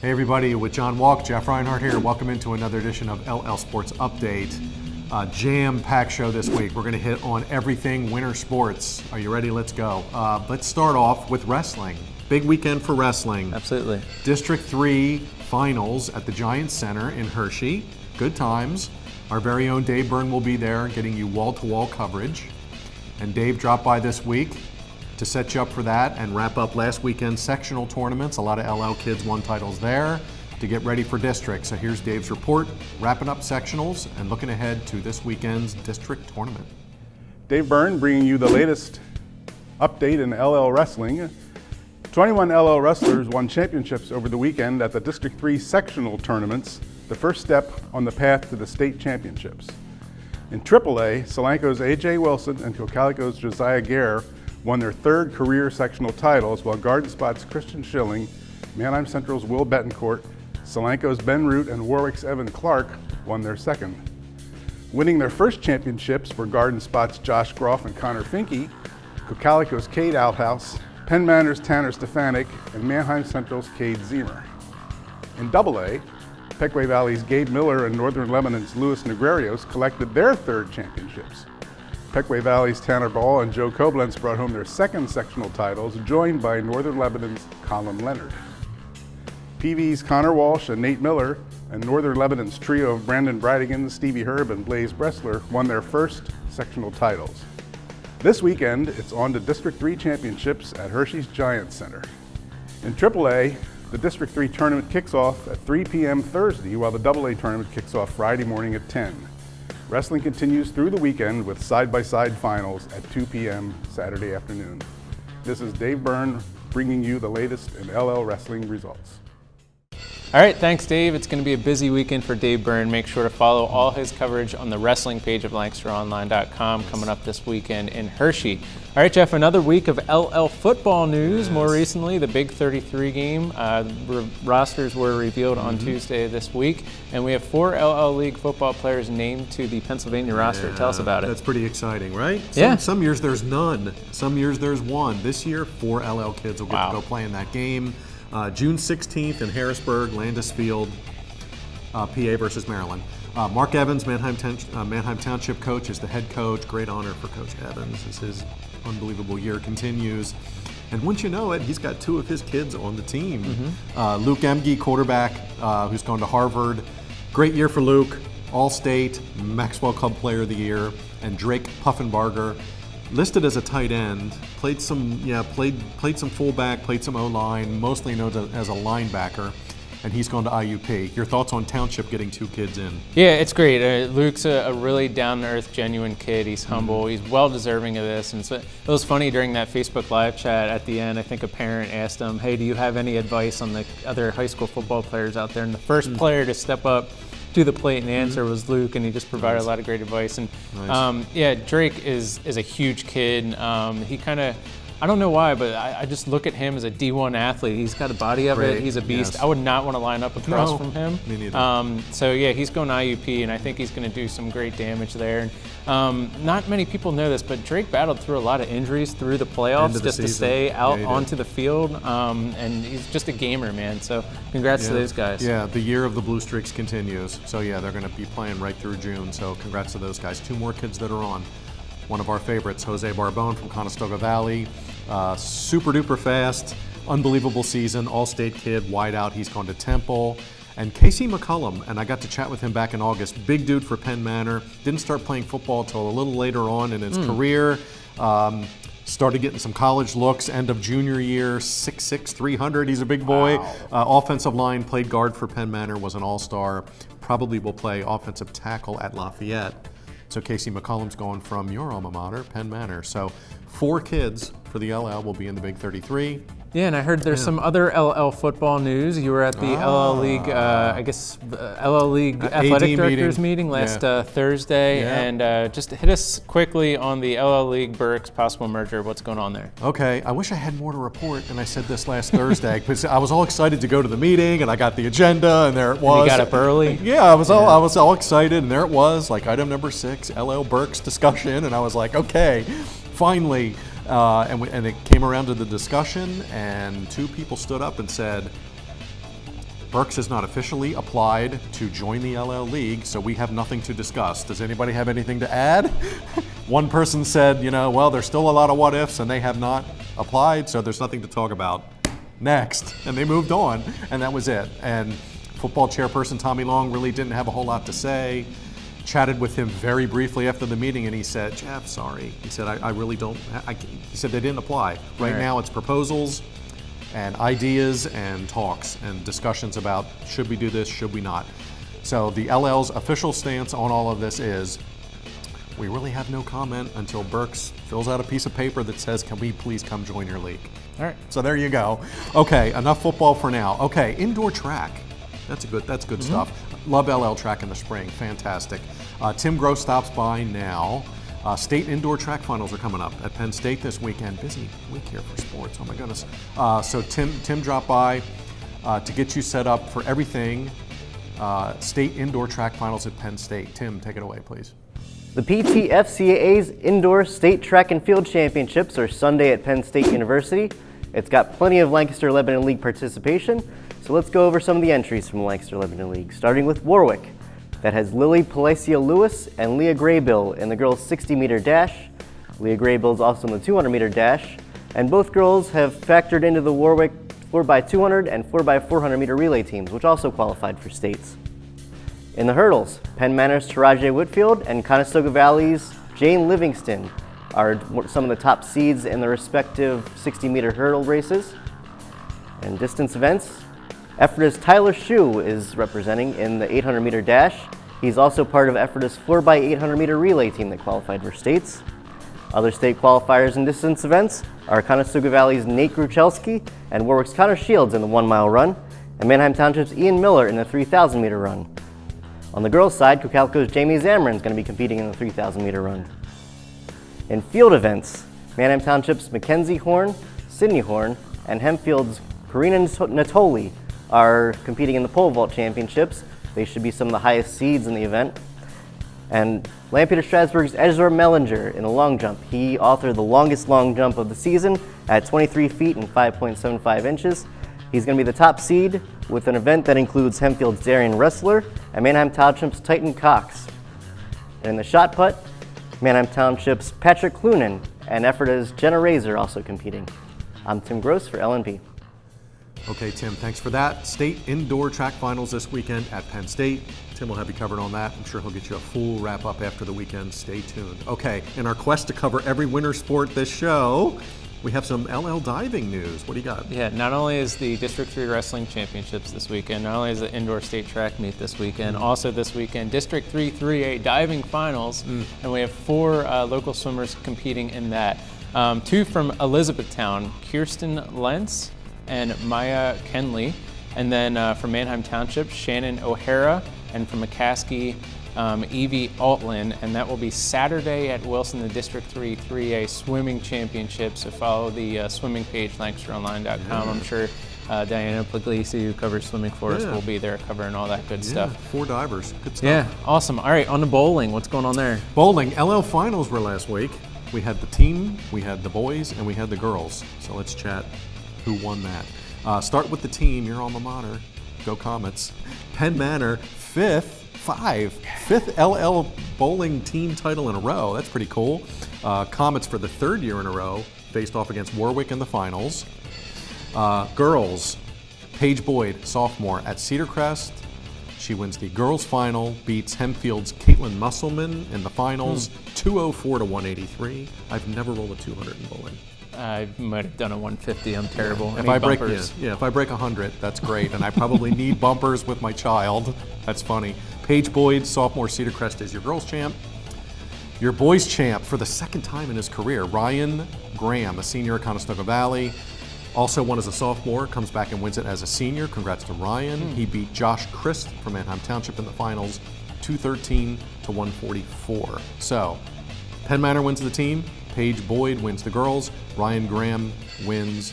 Hey everybody, with John Walk, Jeff Reinhardt here. Welcome into another edition of LL Sports Update. Jam-packed show this week. We're going to hit on everything winter sports. Are you ready? Let's go. Let's start off with wrestling. Big weekend for wrestling. Absolutely. District 3 finals at the Giants Center in Hershey. Good times. Our very own Dave Byrne will be there getting you wall-to-wall coverage. And Dave dropped by this week to set you up for that and wrap up last weekend's sectional tournaments. A lot of LL kids won titles there to get ready for district. So here's Dave's report, wrapping up sectionals and looking ahead to this weekend's district tournament. Dave Byrne bringing you the latest update in LL wrestling. 21 LL wrestlers won championships over the weekend at the District 3 sectional tournaments, the first step on the path to the state championships. In AAA, Solanco's A.J. Wilson and Cocalico's Josiah Gare won their third career sectional titles, while Garden Spot's Christian Schilling, Manheim Central's Will Betancourt, Solanco's Ben Root, and Warwick's Evan Clark won their second. Winning their first championships were Garden Spot's Josh Groff and Connor Finke, Cocalico's Cade Outhouse, Penn Manor's Tanner Stefanik, and Manheim Central's Cade Zemer. In AA, Pequea Valley's Gabe Miller and Northern Lebanon's Louis Negrarios collected their third championships. Pequea Valley's Tanner Ball and Joe Koblenz brought home their second sectional titles, joined by Northern Lebanon's Colin Leonard. PV's Connor Walsh and Nate Miller and Northern Lebanon's trio of Brandon Bridigan, Stevie Herb, and Blaze Bressler won their first sectional titles. This weekend, it's on to District 3 championships at Hershey's Giants Center. In AAA, the District 3 tournament kicks off at 3 p.m. Thursday, while the AA tournament kicks off Friday morning at 10. Wrestling continues through the weekend with side-by-side finals at 2 p.m. Saturday afternoon. This is Dave Byrne bringing you the latest in LL wrestling results. All right, thanks, Dave. It's going to be a busy weekend for Dave Byrne. Make sure to follow all his coverage on the wrestling page of lancasteronline.com coming up this weekend in Hershey. All right, Jeff, another week of LL football news. Yes. More recently, the Big 33 game. Rosters were revealed on Tuesday this week, and we have 4 LL League football players named to the Pennsylvania roster. Tell us about it. That's pretty exciting, right? Yeah. Some years there's none. Some years there's one. This year, 4 LL kids will get to go play in that game. June 16th in Harrisburg, Landis Field, PA versus Maryland. Mark Evans, Manheim Township coach, is the head coach. Great honor for Coach Evans as his unbelievable year continues. And wouldn't you know it, he's got 2 of his kids on the team. Luke Emge, quarterback, who's gone to Harvard. Great year for Luke, All-State, Maxwell Club Player of the Year, and Drake Puffenbarger, listed as a tight end, played some fullback, played some O-line, mostly known as a linebacker, and he's gone to IUP. Your thoughts on Township getting 2 kids in? Yeah, it's great. Luke's a really down-to-earth, genuine kid. He's humble. He's well-deserving of this. And so it was funny during that Facebook Live chat at the end, I think a parent asked him, hey, do you have any advice on the other high school football players out there? And the first player to step up to the plate and answer was Luke, and he just provided a lot of great advice. And yeah, Drake is a huge kid. He kind of, I don't know why, but I just look at him as a D1 athlete. He's got a body of it. He's a beast. Yes. I would not want to line up across from him. Me neither. So yeah, he's going to IUP, and I think he's going to do some great damage there. And, not many people know this, but Drake battled through a lot of injuries through the playoffs just to stay out onto the field. And he's just a gamer, man. So congrats to those guys. Yeah, the year of the Blue Streaks continues. So yeah, they're going to be playing right through June. So congrats to those guys. 2 more kids that are on. One of our favorites, Jose Barbone from Conestoga Valley. Super duper fast, unbelievable season, all-state kid, wideout. He's gone to Temple. And Casey McCullum, and I got to chat with him back in August, big dude for Penn Manor. Didn't start playing football until a little later on in his career. Started getting some college looks, end of junior year, 6'6", 300, he's a big boy. Wow. Offensive line, played guard for Penn Manor, was an all-star. Probably will play offensive tackle at Lafayette. So Casey McCullum's going from your alma mater, Penn Manor. So 4 kids for the LL will be in the Big 33. Yeah, and I heard there's some other LL football news. You were at the LL League, LL League Athletic Directors meeting last Thursday. Yeah. And just hit us quickly on the LL League Berks possible merger. What's going on there? Okay, I wish I had more to report, and I said this last Thursday because I was all excited to go to the meeting, and I got the agenda, and there it was. And you got up early? Yeah, I was all excited, and there it was, like item number 6, LL Berks discussion, and I was like, okay, finally. And it came around to the discussion, and 2 people stood up and said, Berks has not officially applied to join the LL League, so we have nothing to discuss. Does anybody have anything to add? One person said, well, there's still a lot of what ifs, and they have not applied, so there's nothing to talk about. Next. And they moved on, and that was it. And football chairperson Tommy Long really didn't have a whole lot to say. Chatted with him very briefly after the meeting, and he said, Jeff, sorry. He said, I really don't, he said they didn't apply. Right now it's proposals and ideas and talks and discussions about should we do this, should we not. So the LL's official stance on all of this is we really have no comment until Berks fills out a piece of paper that says, can we please come join your league? All right. So there you go. Okay, enough football for now. Okay, indoor track. That's good stuff. Love LL track in the spring, fantastic. Tim Gross stops by now. State indoor track finals are coming up at Penn State this weekend. Busy week here for sports, oh my goodness. So Tim dropped by to get you set up for everything. State indoor track finals at Penn State. Tim, take it away, please. The PTFCAA's Indoor State Track and Field Championships are Sunday at Penn State University. It's got plenty of Lancaster-Lebanon League participation, so let's go over some of the entries from the Lancaster-Lebanon League, starting with Warwick. That has Lily Palacio-Lewis and Leah Graybill in the girls' 60-meter dash. Leah Graybill is also in the 200-meter dash, and both girls have factored into the Warwick 4x200 and 4x400 meter relay teams, which also qualified for states. In the hurdles, Penn Manor's Taraji Whitfield and Conestoga Valley's Jane Livingston are some of the top seeds in the respective 60-meter hurdle races. In distance events, Ephrata's Tyler Shue is representing in the 800-meter dash. He's also part of Ephrata's 4x800 meter relay team that qualified for states. Other state qualifiers in distance events are Conestoga Valley's Nate Gruchelski and Warwick's Connor Shields in the 1-mile run, and Manheim Township's Ian Miller in the 3,000-meter run. On the girls' side, Cocalco's Jamie Zamrin is going to be competing in the 3,000-meter run. In field events, Manheim Township's Mackenzie Horn, Sydney Horn, and Hempfield's Karina Natoli are competing in the pole vault championships. They should be some of the highest seeds in the event. And Lampeter-Strasburg's Ezra Mellinger in the long jump. He authored the longest long jump of the season at 23 feet and 5.75 inches. He's going to be the top seed with an event that includes Hempfield's Darian Wrestler and Manheim Township's Titan Cox. And in the shot put, Manheim Township's Patrick Clunan and Ephrata's Jenna Razor also competing. I'm Tim Gross for LNP. Okay, Tim, thanks for that. State indoor track finals this weekend at Penn State. Tim will have you covered on that. I'm sure he'll get you a full wrap-up after the weekend. Stay tuned. Okay, in our quest to cover every winter sport this show, we have some LL diving news. What do you got? Yeah, not only is the District 3 Wrestling Championships this weekend, not only is the indoor state track meet this weekend, also this weekend, District 3 3A diving finals, and we have 4 local swimmers competing in that. 2 from Elizabethtown, Kirsten Lentz and Maya Kenley, and then from Manheim Township, Shannon O'Hara, and from McCaskey, Evie Altland, and that will be Saturday at Wilson, the District 3 3A Swimming Championship. So follow the swimming page, lancasteronline.com. I'm sure Diana Puglisi, who covers swimming for us, will be there covering all that good stuff. 4 divers. Good stuff. Yeah, awesome. All right, on to bowling. What's going on there? Bowling. LL finals were last week. We had the team, we had the boys, and we had the girls. So let's chat who won that. Start with the team, your alma mater. Go Comets. Penn Manor, fifth LL bowling team title in a row. That's pretty cool. Comets for the 3rd year in a row faced off against Warwick in the finals. Girls, Paige Boyd, sophomore at Cedar Crest. She wins the girls final, beats Hempfield's Caitlin Musselman in the finals, 204 to 183. I've never rolled a 200 in bowling. I might have done a 150. I'm terrible. If I break 100, that's great. And I probably need bumpers with my child. That's funny. Paige Boyd, sophomore, Cedar Crest, is your girls champ. Your boys champ for the 2nd time in his career, Ryan Graham, a senior at Conestoga Valley. Also won as a sophomore, comes back and wins it as a senior. Congrats to Ryan. He beat Josh Christ from Manheim Township in the finals, 213 to 144. So, Penn Manor wins the team. Paige Boyd wins the girls. Ryan Graham wins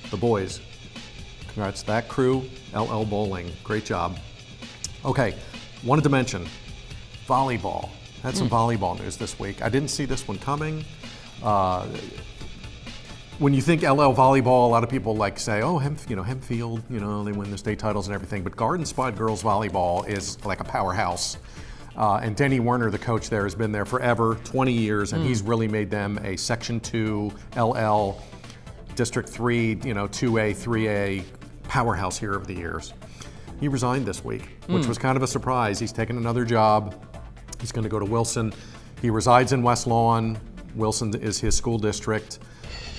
the boys. Congrats to that crew. LL Bowling. Great job. Okay, wanted to mention volleyball. Had some volleyball news this week. I didn't see this one coming. when you think LL volleyball, a lot of people like say, oh, Hempfield, they win the state titles and everything. But Garden Spot girls volleyball is like a powerhouse. And Denny Werner, the coach there, has been there forever, 20 years, and he's really made them a Section 2 LL District 3, 2A, 3A powerhouse here over the years. He resigned this week, which was kind of a surprise. He's taken another job. He's going to go to Wilson. He resides in West Lawn. Wilson is his school district.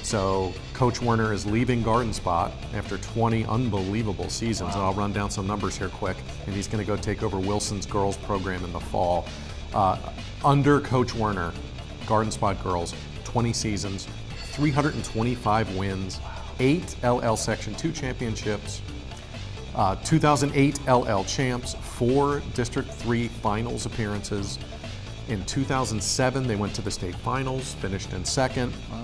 So Coach Werner is leaving Garden Spot after 20 unbelievable seasons. And I'll run down some numbers here quick. And he's going to go take over Wilson's girls program in the fall. Under Coach Werner, Garden Spot girls, 20 seasons, 325 wins, 8 LL Section 2 championships, 2008 LL champs, 4 District 3 finals appearances. In 2007, they went to the state finals, finished in second. Wow.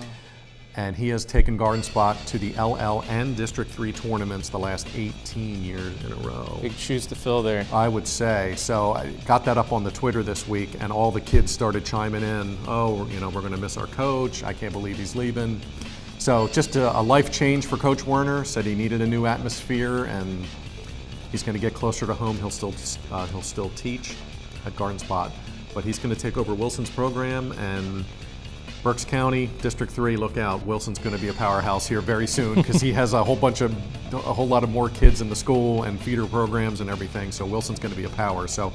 And he has taken Garden Spot to the LL and District 3 tournaments the last 18 years in a row. Big shoes to fill there. I would say. So I got that up on the Twitter this week, and all the kids started chiming in, oh, we're going to miss our coach. I can't believe he's leaving. So just a life change for Coach Werner. Said he needed a new atmosphere, and he's going to get closer to home. He'll still teach at Garden Spot, but he's going to take over Wilson's program. And Berks County, District 3, look out. Wilson's going to be a powerhouse here very soon because he has a whole lot of more kids in the school and feeder programs and everything. So Wilson's going to be a power. So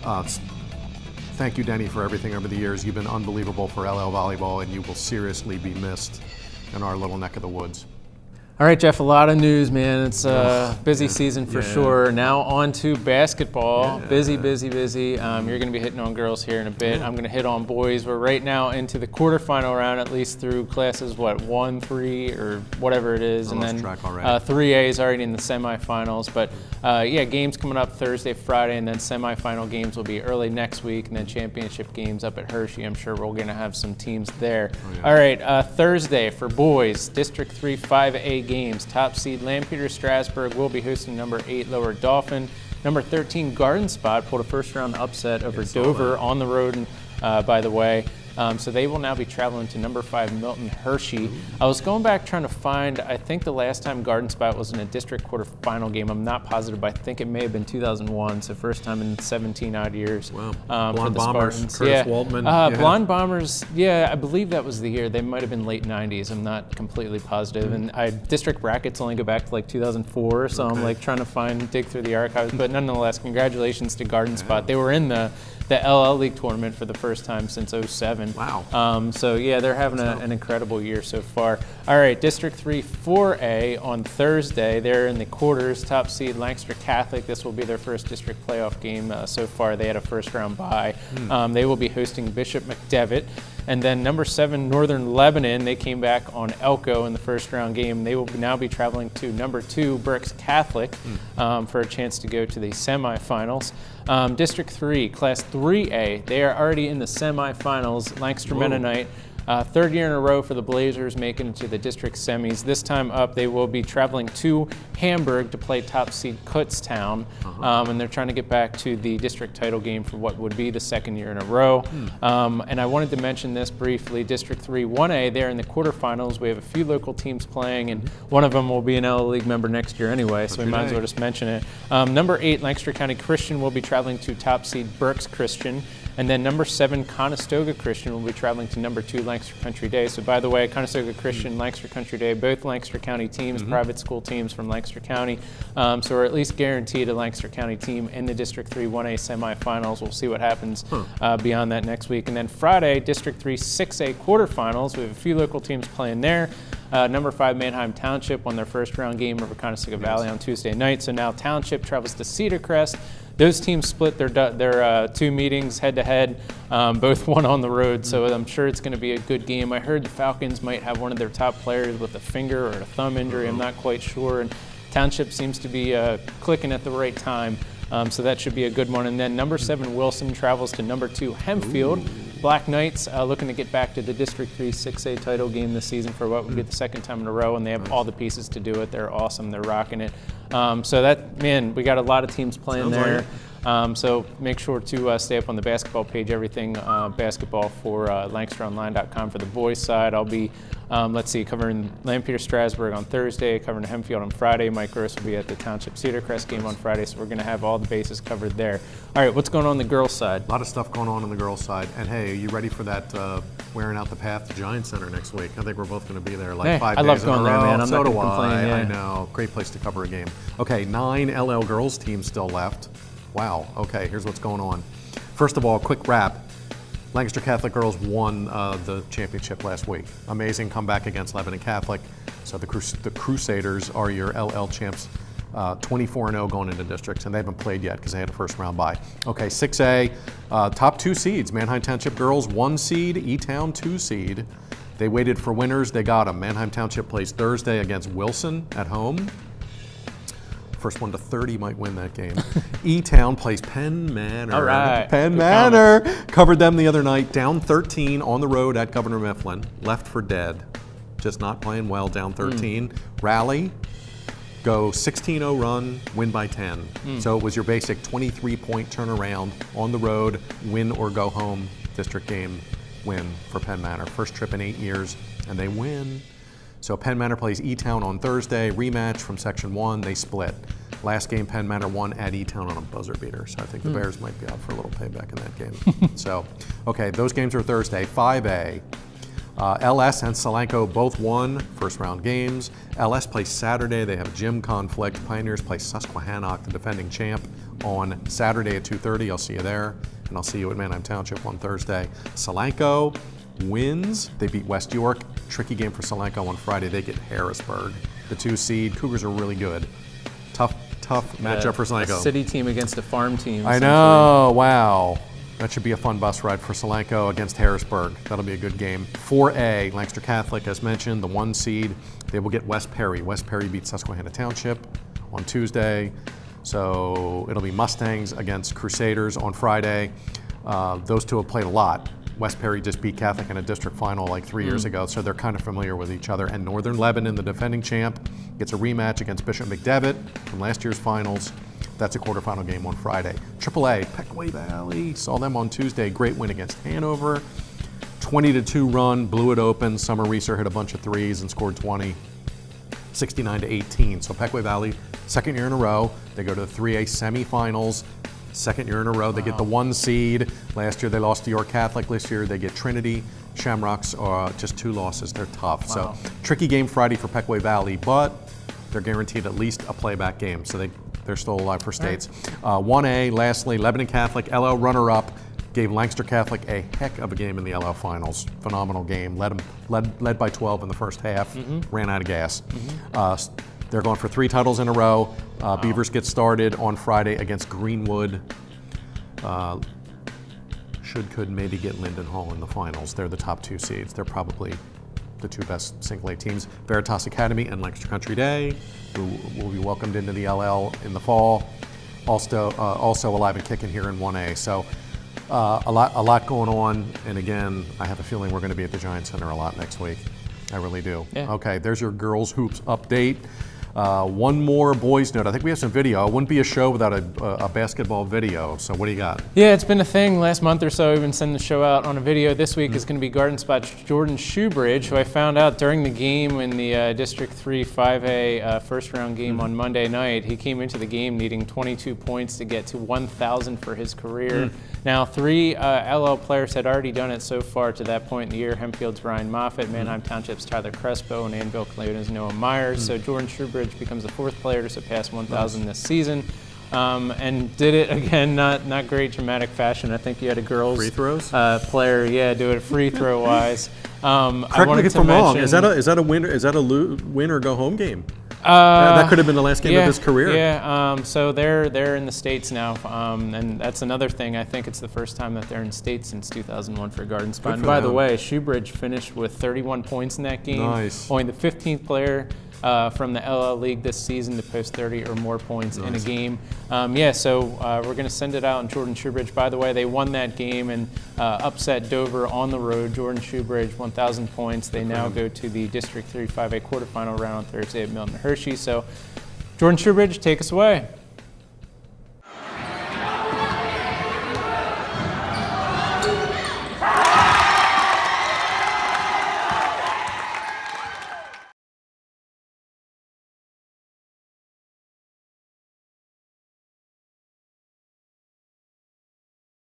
thank you, Denny, for everything over the years. You've been unbelievable for LL Volleyball, and you will seriously be missed in our little neck of the woods. All right, Jeff, a lot of news, man. It's a busy season for sure. Now on to basketball. Busy. You're going to be hitting on girls here in a bit. I'm going to hit on boys. We're right now into the quarterfinal round, at least through classes, 1, 3, or whatever it is. And then 3A is already in the semifinals. But games coming up Thursday, Friday, and then semifinal games will be early next week, and then championship games up at Hershey. I'm sure we're going to have some teams there. All right, Thursday for boys, District 3 5A games. Top seed Lampeter-Strasburg will be hosting number 8 Lower Dauphin. Number 13 Garden Spot pulled a first round upset over Dover on the road, by the way. So they will now be traveling to number 5 Milton Hershey. I was going back trying to find, I think the last time Garden Spot was in a district quarterfinal game, I'm not positive, but I think it may have been 2001, so first time in 17 odd years. Wow. Blonde Bombers, Spartans. Curtis Waldman. Blonde Bombers, I believe that was the year. They might have been late 90s. I'm not completely positive. And district brackets only go back to like 2004, so I'm like trying to dig through the archives. But nonetheless, congratulations to Garden Spot. They were in the LL League tournament for the first time since 07. Wow. They're having an incredible year so far. All right, District 3 4A on Thursday. They're in the quarters. Top seed Lancaster Catholic. This will be their first district playoff game so far. They had a first round bye. They will be hosting Bishop McDevitt. And then number 7 Northern Lebanon. They came back on Elko in the first round game. They will now be traveling to number 2 Berks Catholic for a chance to go to the semifinals. District 3, Class 3A, they are already in the semifinals. Lancaster Mennonite, third year in a row for the Blazers, making it to the district semis. This time up, they will be traveling to Hamburg to play top seed Kutztown, and they're trying to get back to the district title game for what would be the second year in a row. And I wanted to mention this briefly. District 3 1A, they're in the quarterfinals. We have a few local teams playing, and one of them will be an LL League member next year anyway, so we might as well just mention it. Number 8, Lancaster County Christian will be traveling to top seed Berks Christian. And then number 7, Conestoga Christian will be traveling to number 2, Lancaster Country Day. So by the way, Conestoga Christian, Lancaster Country Day, both Lancaster County teams, private school teams from Lancaster County. So we're at least guaranteed a Lancaster County team in the District 3 1A semifinals. We'll see what happens beyond that next week. And then Friday, District 3 6A quarterfinals. We have a few local teams playing there. Number 5, Manheim Township won their first round game over Conestoga Valley on Tuesday night. So now Township travels to Cedar Crest. Those teams split their 2 meetings head-to-head, both won on the road, so I'm sure it's going to be a good game. I heard the Falcons might have one of their top players with a finger or a thumb injury. I'm not quite sure, and Township seems to be clicking at the right time, so that should be a good one. And then number 7, Wilson, travels to number 2, Hempfield. Black Knights looking to get back to the District 3 6A title game this season for what would be the second time in a row, and they have all the pieces to do it. They're awesome. They're rocking it. We got a lot of teams playing there. So make sure to stay up on the basketball page, everything basketball for lancaster-online.com for the boys side. I'll be, covering Lampeter-Strasburg on Thursday, covering Hempfield on Friday. Mike Gross will be at the Township Cedar Crest game on Friday, so we're going to have all the bases covered there. All right, what's going on the girls' side? A lot of stuff going on the girls' side. And hey, are you ready for that wearing out the path to Giant Center next week? I think we're both going to be there like 5 days I love going in a there, row. man. I'm so not do gonna complain, I. yeah. I know. Great place to cover a game. Okay, 9 LL girls teams still left. Wow. Okay, here's what's going on. First of all, quick wrap. Lancaster Catholic girls won the championship last week. Amazing comeback against Lebanon Catholic. So the Crusaders are your LL champs, 24-0 going into districts, and they haven't played yet because they had a first round bye. Okay, 6A, top 2 seeds. Manheim Township girls 1 seed, E-Town 2 seed. They waited for winners. They got them. Manheim Township plays Thursday against Wilson at home. First one to 30 might win that game. E-Town plays Penn Manor. All right. Penn Good Manor. Covered them the other night, down 13 on the road at Governor Mifflin. Left for dead. Just not playing well, down 13. Rally, go 16-0 run, win by 10. So it was your basic 23-point turnaround on the road, win or go home district game win for Penn Manor. First trip in 8 years, and they win. So Penn Manor plays E-Town on Thursday, rematch from Section 1, they split. Last game, Penn Manor won at E-Town on a buzzer beater, so I think the Bears might be out for a little payback in that game. So, okay, those games are Thursday. 5A, LS and Solanco both won first round games. LS plays Saturday, they have a gym conflict. Pioneers play Susquehannock, the defending champ, on Saturday at 2:30. I'll see you there, and I'll see you at Manheim Township on Thursday. Solanco wins. They beat West York. Tricky game for Solanco on Friday. They get Harrisburg, the 2 seed. Cougars are really good. Tough matchup for Solanco. A city team against a farm team. I know. Wow. That should be a fun bus ride for Solanco against Harrisburg. That'll be a good game. 4A, Lancaster Catholic, as mentioned, the 1 seed. They will get West Perry. West Perry beats Susquehanna Township on Tuesday. So it'll be Mustangs against Crusaders on Friday. Those two have played a lot. West Perry just beat Catholic in a district final like 3 years ago, so they're kind of familiar with each other. And Northern Lebanon, the defending champ, gets a rematch against Bishop McDevitt from last year's finals. That's a quarterfinal game on Friday. AAA, Peckway Valley, saw them on Tuesday. Great win against Hanover. 20-2 run, blew it open. Summer Reeser hit a bunch of threes and scored 20. 69-18. So Peckway Valley, second year in a row. They go to the 3A semifinals. Second year in a row, they get the 1 seed. Last year they lost to York Catholic. This year they get Trinity. Shamrocks are just 2 losses. They're tough. So tricky game Friday for Peckway Valley, but they're guaranteed at least a playback game. So they're still alive for states. 1A, lastly, Lebanon Catholic, LL runner-up, gave Lancaster Catholic a heck of a game in the LL finals. Phenomenal game. Led by 12 in the first half. Ran out of gas. They're going for 3 titles in a row. Beavers get started on Friday against Greenwood. Could maybe get Linden Hall in the finals. They're the top 2 seeds. They're probably the 2 best single A teams. Veritas Academy and Lancaster Country Day, who will be welcomed into the LL in the fall. Also alive and kicking here in 1A. So a lot going on. And again, I have a feeling we're going to be at the Giant Center a lot next week. I really do. Yeah. Okay, there's your girls hoops update. One more boys note. I think we have some video. It wouldn't be a show without a basketball video. So what do you got? Yeah, it's been a thing last month or so. We've been sending the show out on a video. This week is going to be Garden Spot's Jordan Shoebridge, who I found out during the game in the District 3 5A first round game on Monday night. He came into the game needing 22 points to get to 1,000 for his career. Now, 3 LL players had already done it so far to that point in the year. Hempfield's Ryan Moffitt, Manheim Township's Tyler Crespo, and Annville Clayton's Noah Myers. So Jordan Shoebridge becomes the 4th player to surpass 1,000 this season. And did it again, not great dramatic fashion. I think you had a girls Free throws? Player, do it free throw wise. Correct me if I'm wrong. Is that a win? Is that a win or go home game? That could have been the last game of his career. Yeah. So they're in the States now, and that's another thing. I think it's the first time that they're in States since 2001 for Garden Spot. And by the way, Shoebridge finished with 31 points in that game. Nice. Only the 15th player from the LL League this season to post 30 or more points in a game. So we're going to send it out. And Jordan Shoebridge, by the way, they won that game and upset Dover on the road. Jordan Shoebridge, 1,000 points. They now go to the District 3 5A quarterfinal round on Thursday at Milton Hershey. So Jordan Shoebridge, take us away.